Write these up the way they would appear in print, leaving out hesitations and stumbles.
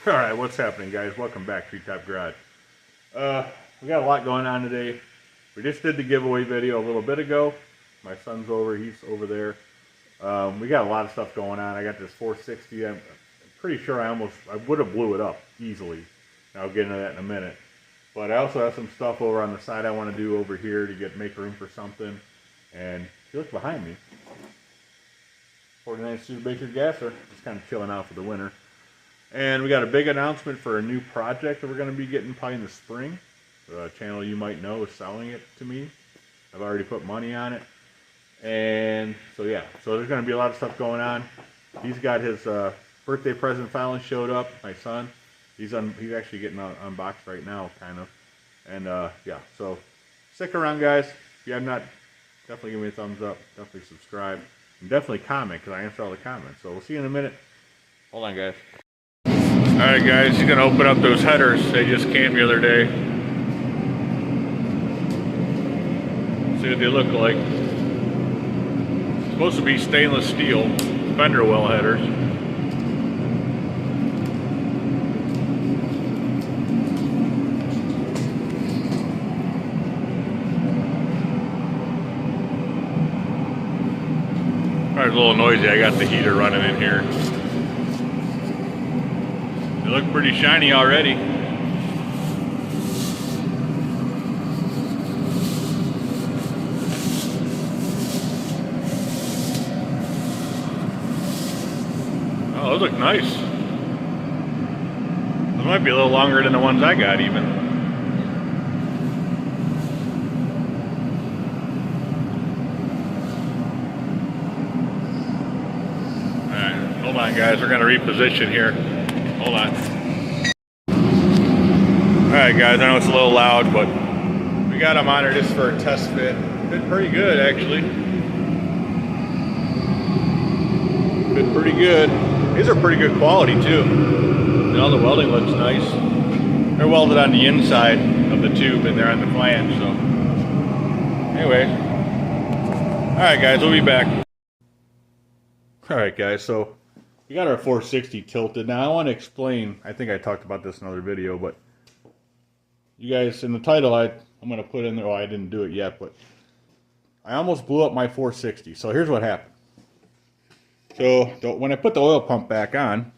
Alright, what's happening, guys? Welcome back, Treetop Garage. We got a lot going on today. We just did the giveaway video a little bit ago. My son's over, he's over there. We got a lot of stuff going on. I got this 460. I'm pretty sure I would have blew it up easily. I'll get into that in a minute. But I also have some stuff over on the side I want to do over here to make room for something. And if you look behind me, 49 Studebaker gasser, just kind of chilling out for the winter. And we got a big announcement for a new project that we're going to be getting probably in the spring. A channel you might know is selling it to me. I've already put money on it. And so yeah, so there's going to be a lot of stuff going on. He's got his birthday present finally showed up, my son. He's actually getting unboxed right now, kind of. And yeah, so stick around, guys. If you have not, definitely give me a thumbs up. Definitely subscribe. And definitely comment, because I answer all the comments. So we'll see you in a minute. Hold on, guys. Alright, guys, he's going to open up those headers. They just came the other day. See what they look like. It's supposed to be stainless steel fender well headers. It's a little noisy. I got the heater running in here. They look pretty shiny already. Oh, those look nice. Those might be a little longer than the ones I got even. Alright, hold on, guys. We're going to reposition here. Hold on. Alright, guys, I know it's a little loud, but we got them on here just for a test fit. Fit pretty good, actually. Fit pretty good. These are pretty good quality, too. And all the welding looks nice. They're welded on the inside of the tube and they're on the flange, so. Anyway. Alright, guys, we'll be back. Alright, guys, so we got our 460 tilted. Now I want to explain, I think I talked about this in another video, but you guys, in the title I'm going to put in there, I didn't do it yet, but I almost blew up my 460. So here's what happened. So when I put the oil pump back on,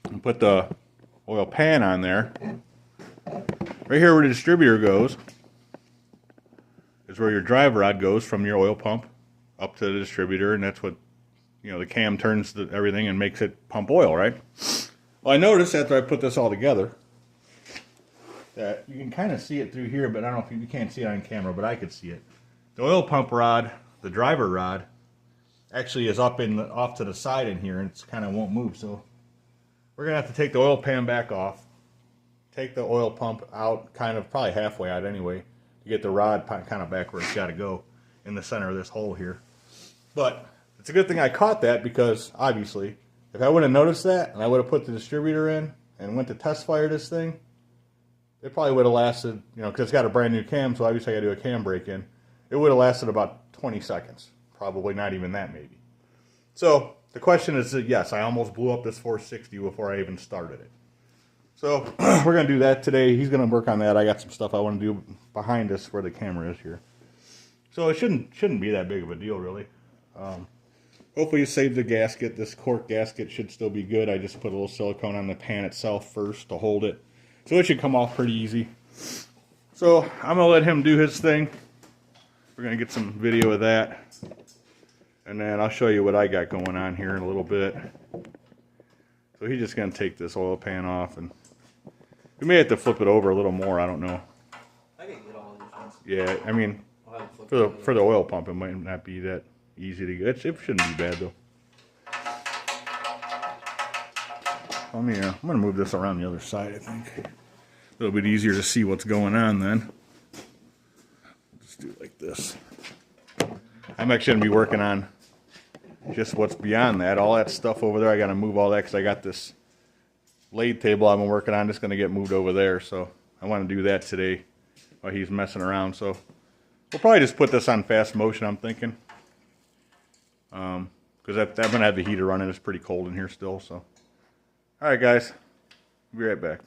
and put the oil pan on there, right here where the distributor goes, is where your drive rod goes from your oil pump up to the distributor, and that's what, you know, the cam turns everything and makes it pump oil, right? Well, I noticed after I put this all together that you can kind of see it through here, but I don't know if you can't see it on camera, but I could see it. The oil pump rod, the driver rod, actually is off to the side in here, and it kind of won't move. So we're gonna have to take the oil pan back off, take the oil pump out, kind of probably halfway out anyway, to get the rod kind of back where it's got to go in the center of this hole here. But it's a good thing I caught that, because obviously if I would have noticed that and I would have put the distributor in and went to test fire this thing, it probably would have lasted, you know, because it's got a brand new cam, so obviously I got to do a cam break in. It would have lasted about 20 seconds. Probably not even that, maybe. So the question is that, yes, I almost blew up this 460 before I even started it. So we're going to do that today. He's going to work on that. I got some stuff I want to do behind us where the camera is here. So it shouldn't be that big of a deal, really. Hopefully you saved the gasket. This cork gasket should still be good. I just put a little silicone on the pan itself first to hold it. So it should come off pretty easy. So I'm going to let him do his thing. We're going to get some video of that. And then I'll show you what I got going on here in a little bit. So he's just going to take this oil pan off. And we may have to flip it over a little more. I don't know. I can get all these ones. Yeah, I mean, for the oil pump, it might not be that easy to get. It shouldn't be bad, though. I'm going to move this around the other side, I think. A little bit easier to see what's going on then. Just do it like this. I'm actually going to be working on just what's beyond that. All that stuff over there, I got to move all that because I got this lathe table I've been working on. Just going to get moved over there. So I want to do that today while he's messing around. So we'll probably just put this on fast motion, I'm thinking. Because I'm going to have the heater running. It's pretty cold in here still. So, all right, guys. Be right back.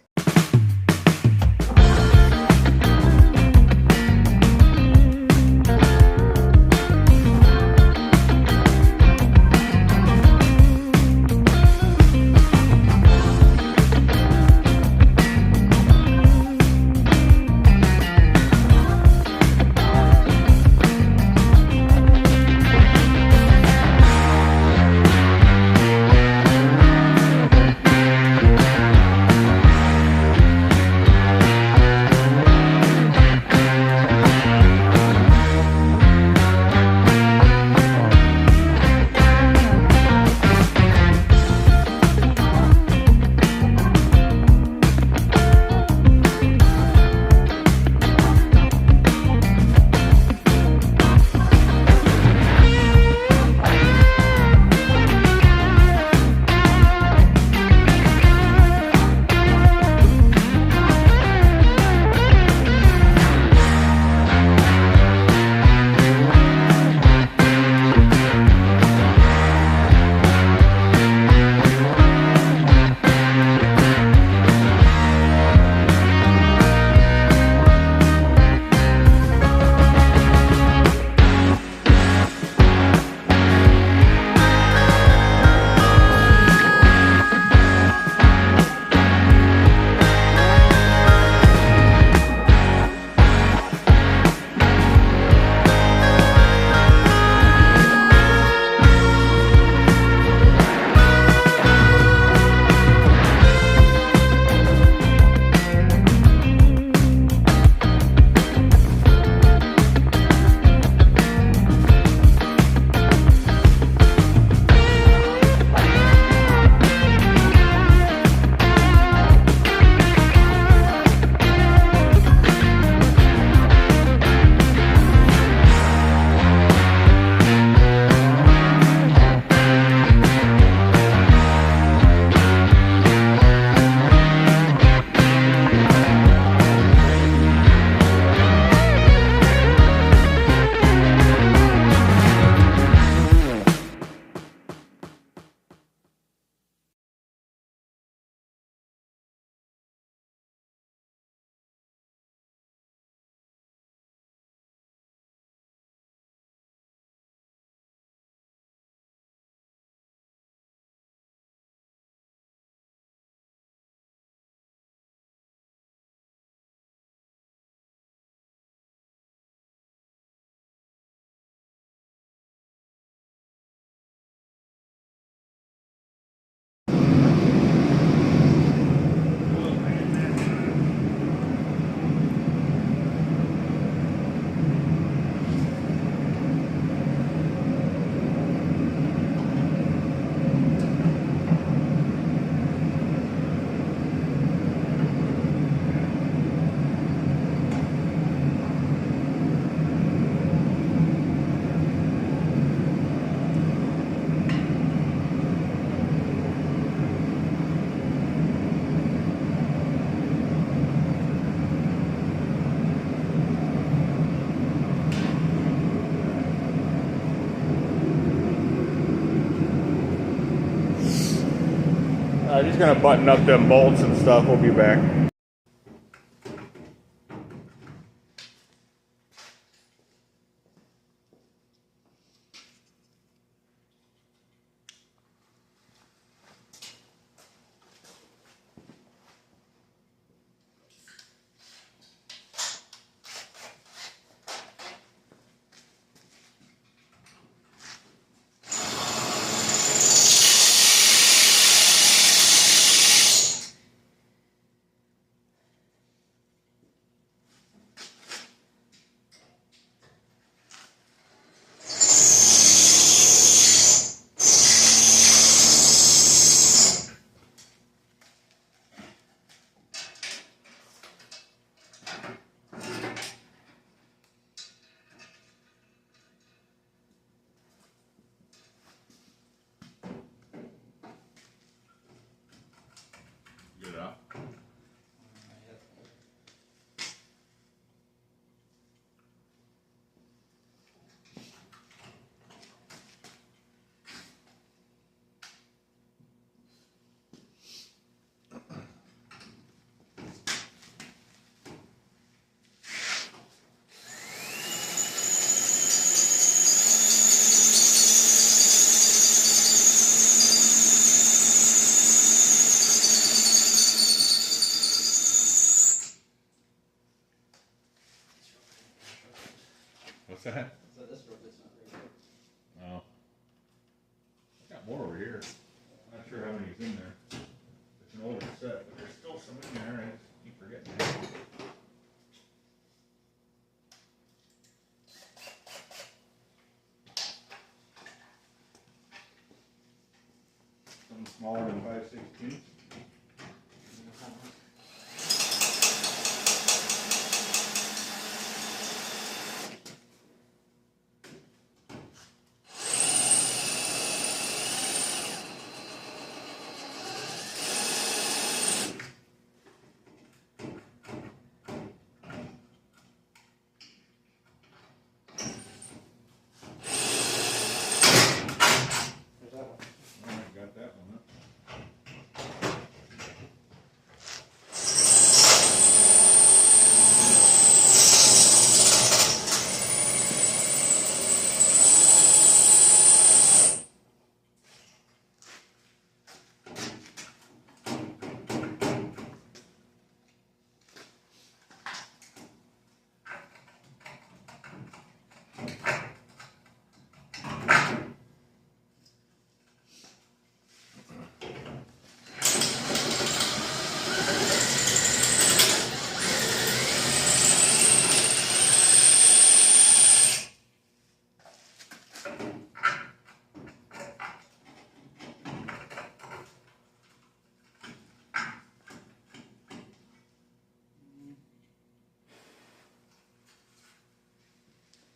Just gonna button up them bolts and stuff. We'll be back. What's that? So this rope is not very good. Oh. I got more over here. I'm not sure how many's in there. It's an older set, but there's still some in there. I just keep forgetting that. Something smaller than 5/16. There's that one. Alright, got that one up.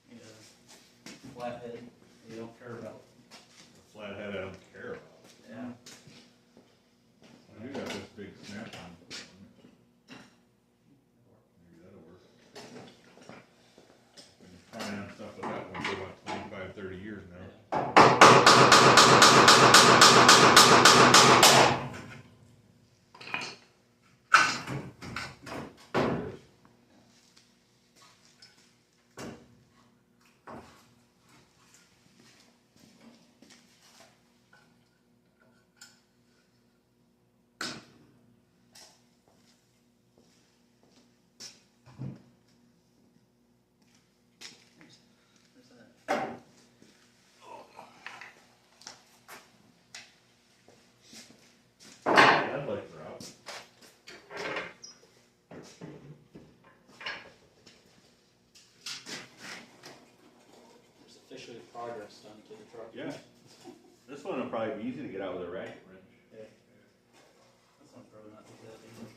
Yeah. Flathead, you don't care about. The flathead I don't care about. Yeah. I do got this big snap on. Maybe that'll work. Been trying on stuff with that one for about 25, 30 years now. There's that. Headlights are out. There's officially progress done to the truck. Yeah. This one will probably be easy to get out with a ratchet wrench. Yeah. This one's probably not too bad either.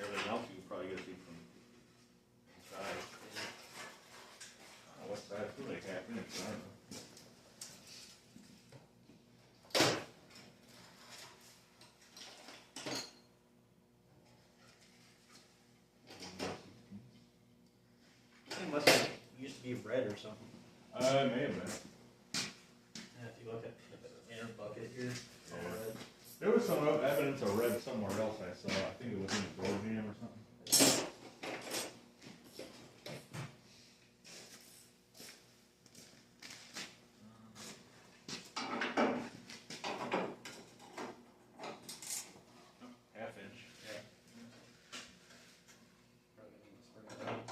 Everything else you can probably get to from inside. What's that? It's like half inch, I don't know. This thing must have used to be red or something. It may have been. Yeah, if you look at the inner bucket here, it's all red. There was some evidence of red somewhere else I saw. I think it was in the door jam or something. Half inch. Yeah. Probably gonna need to spring it out.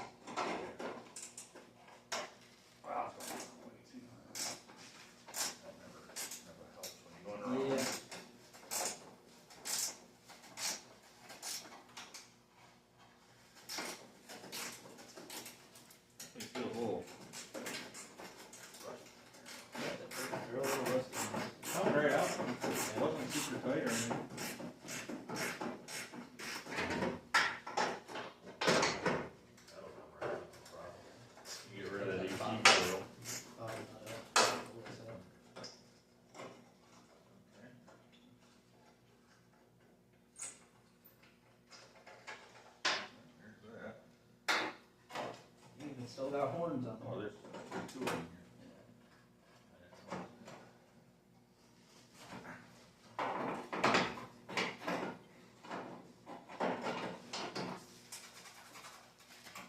Wow, it's going way too high. That never helps when you're going around. Yeah. It feels a little. They're a little rusty. Not very out. It wasn't super tight or anything. You get rid of that ET coil. Bottom nut out. What's that? There's that. You even still got horns on Oh, there. there's two of them here.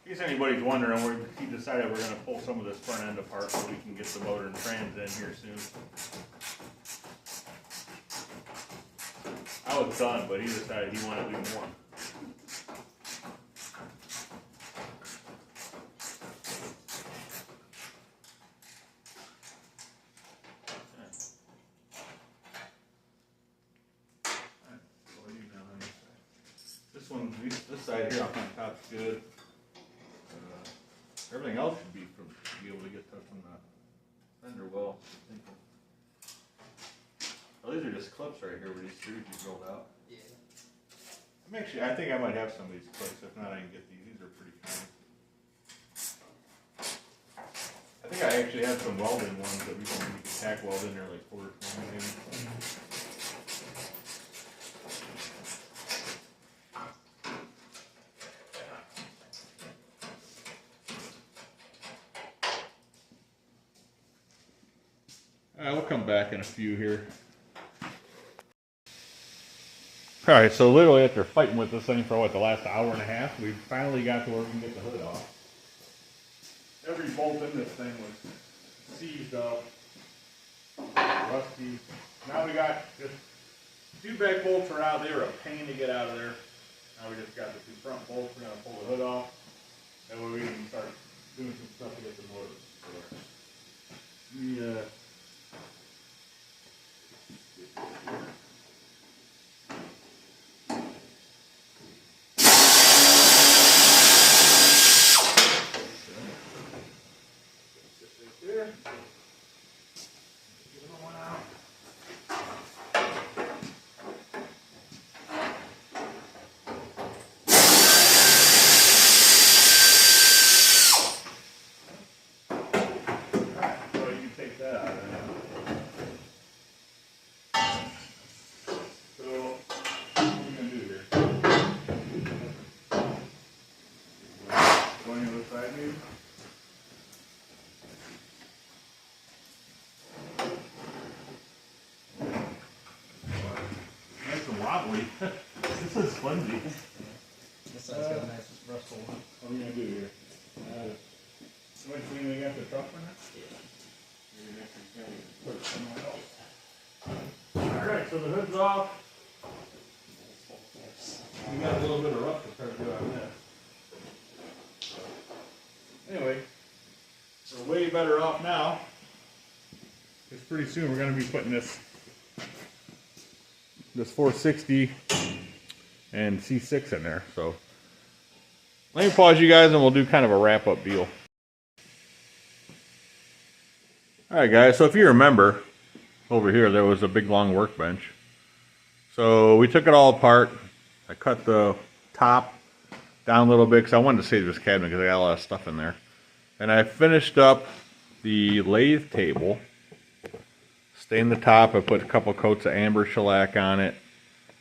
In case anybody's wondering, he decided we're going to pull some of this front end apart so we can get the motor and trans in here soon. I was done, but he decided he wanted to do more. this side here on top's good. Everything else should be able to get touch on the fender well. Oh, these are just clips right here where these screws you rolled out. Yeah. I think I might have some of these clips. If not, I can get these. These are pretty fine. I think I actually have some welded ones that we can tack weld in there, like 420 maybe. Alright, we'll come back in a few here. Alright, so literally after fighting with this thing for what, the last hour and a half, we finally got to where we can get the hood off. Every bolt in this thing was seized up, rusty. Now we got just 2 back bolts are out. They were a pain to get out of there. Now we just got the 2 front bolts. We're going to pull the hood off. That way we can start doing some stuff to get the motor. Yeah. Wobbly. This is flimsy. This side's got a nice rustle. What are we gonna do here? So much we got the truck for that? Yeah. Alright, so the hood's off. We got a little bit of rust to start doing on this. Anyway, we're way better off now. Because pretty soon we're gonna be putting this 460 and C6 in there. So let me pause you guys and we'll do kind of a wrap up deal. Alright guys, so if you remember over here there was a big long workbench. So we took it all apart. I cut the top down a little bit because I wanted to save this cabinet because I got a lot of stuff in there. And I finished up the lathe table. Stained the top. I put a couple coats of amber shellac on it.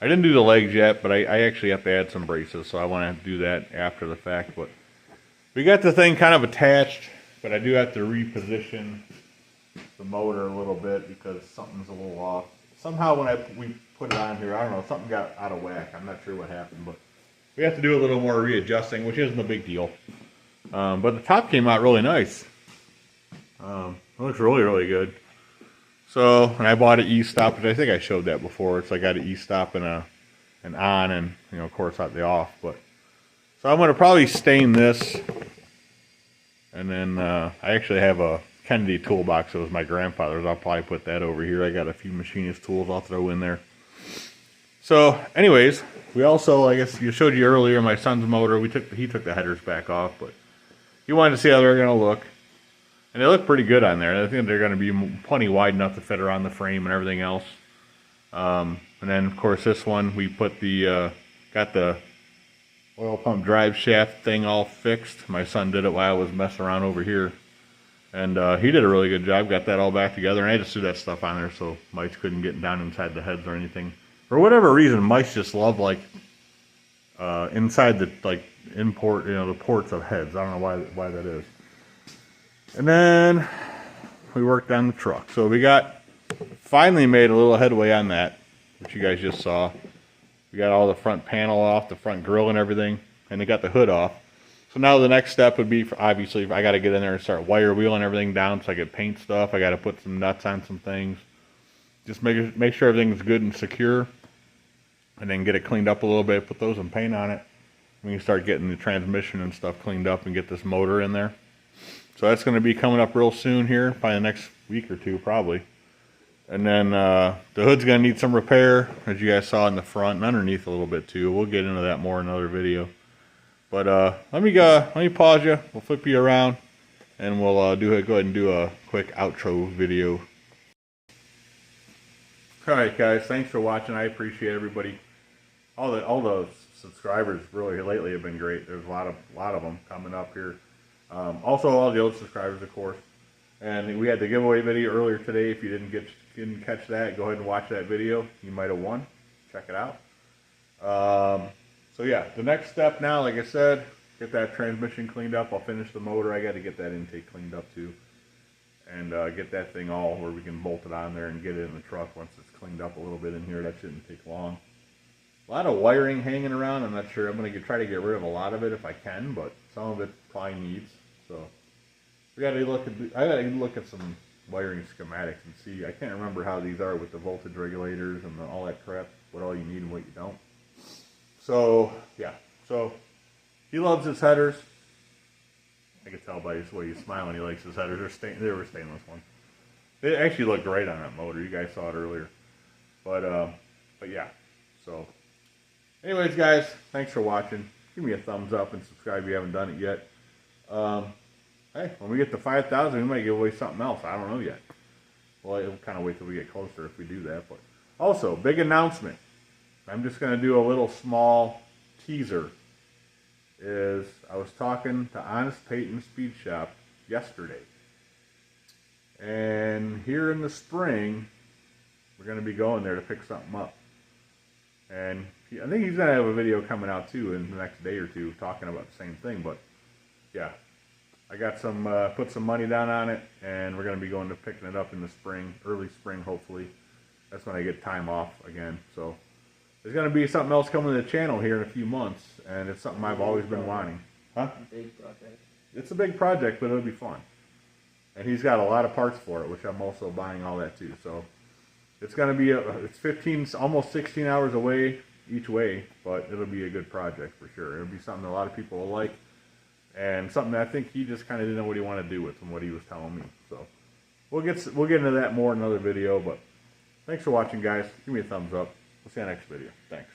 I didn't do the legs yet, but I actually have to add some braces, so I want to do that after the fact. But we got the thing kind of attached, but I do have to reposition the motor a little bit because something's a little off. Somehow when we put it on here, I don't know, something got out of whack. I'm not sure what happened, but we have to do a little more readjusting, which isn't a big deal. But the top came out really nice. It looks really, really good. So, and I bought an E-stop, which I think I showed that before. It's like I got an E-stop and an on, and you know, of course, not the off. But so I'm going to probably stain this, and then I actually have a Kennedy toolbox. It was my grandfather's. I'll probably put that over here. I got a few machinist tools I'll throw in there. So, anyways, we also, I guess you showed you earlier, my son's motor. He took the headers back off, but he wanted to see how they're going to look. And they look pretty good on there. I think they're going to be plenty wide enough to fit around the frame and everything else. And then, of course, this one, we put got the oil pump drive shaft thing all fixed. My son did it while I was messing around over here. And he did a really good job. Got that all back together. And I just threw that stuff on there so mice couldn't get down inside the heads or anything. For whatever reason, mice just love, like, inside the, like, import, you know, the ports of heads. I don't know why that is. And then we worked on the truck. So we finally made a little headway on that, which you guys just saw. We got all the front panel off, the front grill and everything, and they got the hood off. So now the next step would be, obviously, I got to get in there and start wire wheeling everything down so I can paint stuff. I got to put some nuts on some things. Just make sure everything's good and secure, and then get it cleaned up a little bit, put those in paint on it. We can start getting the transmission and stuff cleaned up and get this motor in there. So that's going to be coming up real soon here, probably the next week or two, probably. And then the hood's gonna need some repair, as you guys saw in the front and underneath a little bit too. We'll get into that more in another video. But let me pause you. We'll flip you around, and we'll go ahead and do a quick outro video. All right, guys. Thanks for watching. I appreciate everybody. All the subscribers really lately have been great. There's a lot of them coming up here. Also, all the old subscribers, of course. And we had the giveaway video earlier today. If you didn't catch that, go ahead and watch that video. You might have won. Check it out. So yeah, the next step now, like I said, get that transmission cleaned up. I'll finish the motor. I got to get that intake cleaned up too, and get that thing all where we can bolt it on there and get it in the truck once it's cleaned up a little bit in here. That shouldn't take long. A lot of wiring hanging around. I'm not sure. I'm going to try to get rid of a lot of it if I can, but some of it probably needs. So I got to look at some wiring schematics and see. I can't remember how these are with the voltage regulators and all that crap. What all you need and what you don't. So yeah. So he loves his headers. I can tell by his way he's smiling. He likes his headers. They were stainless ones. They actually look great on that motor. You guys saw it earlier. But yeah. So. Anyways, guys, thanks for watching. Give me a thumbs up and subscribe if you haven't done it yet. Hey, when we get to 5,000, we might give away something else. I don't know yet. Well, we'll kind of wait till we get closer if we do that. But also, big announcement. I'm just going to do a little small teaser. I was talking to Honest Peyton Speed Shop yesterday. And here in the spring, we're going to be going there to pick something up. And I think he's going to have a video coming out too in the next day or two talking about the same thing. But yeah, I got put some money down on it, and we're going to be going to picking it up in the spring, early spring hopefully. That's when I get time off again. So there's going to be something else coming to the channel here in a few months, and it's something I've always been wanting. Huh? Big project. It's a big project, but it'll be fun. And he's got a lot of parts for it, which I'm also buying all that too. So it's going to be it's 15, almost 16 hours away each way, but it'll be a good project for sure. It'll be something that a lot of people will like, and something that I think he just kind of didn't know what he wanted to do with from what he was telling me. So we'll get into that more in another video. But thanks for watching, guys. Give me a thumbs up. We'll see you in the next video. Thanks.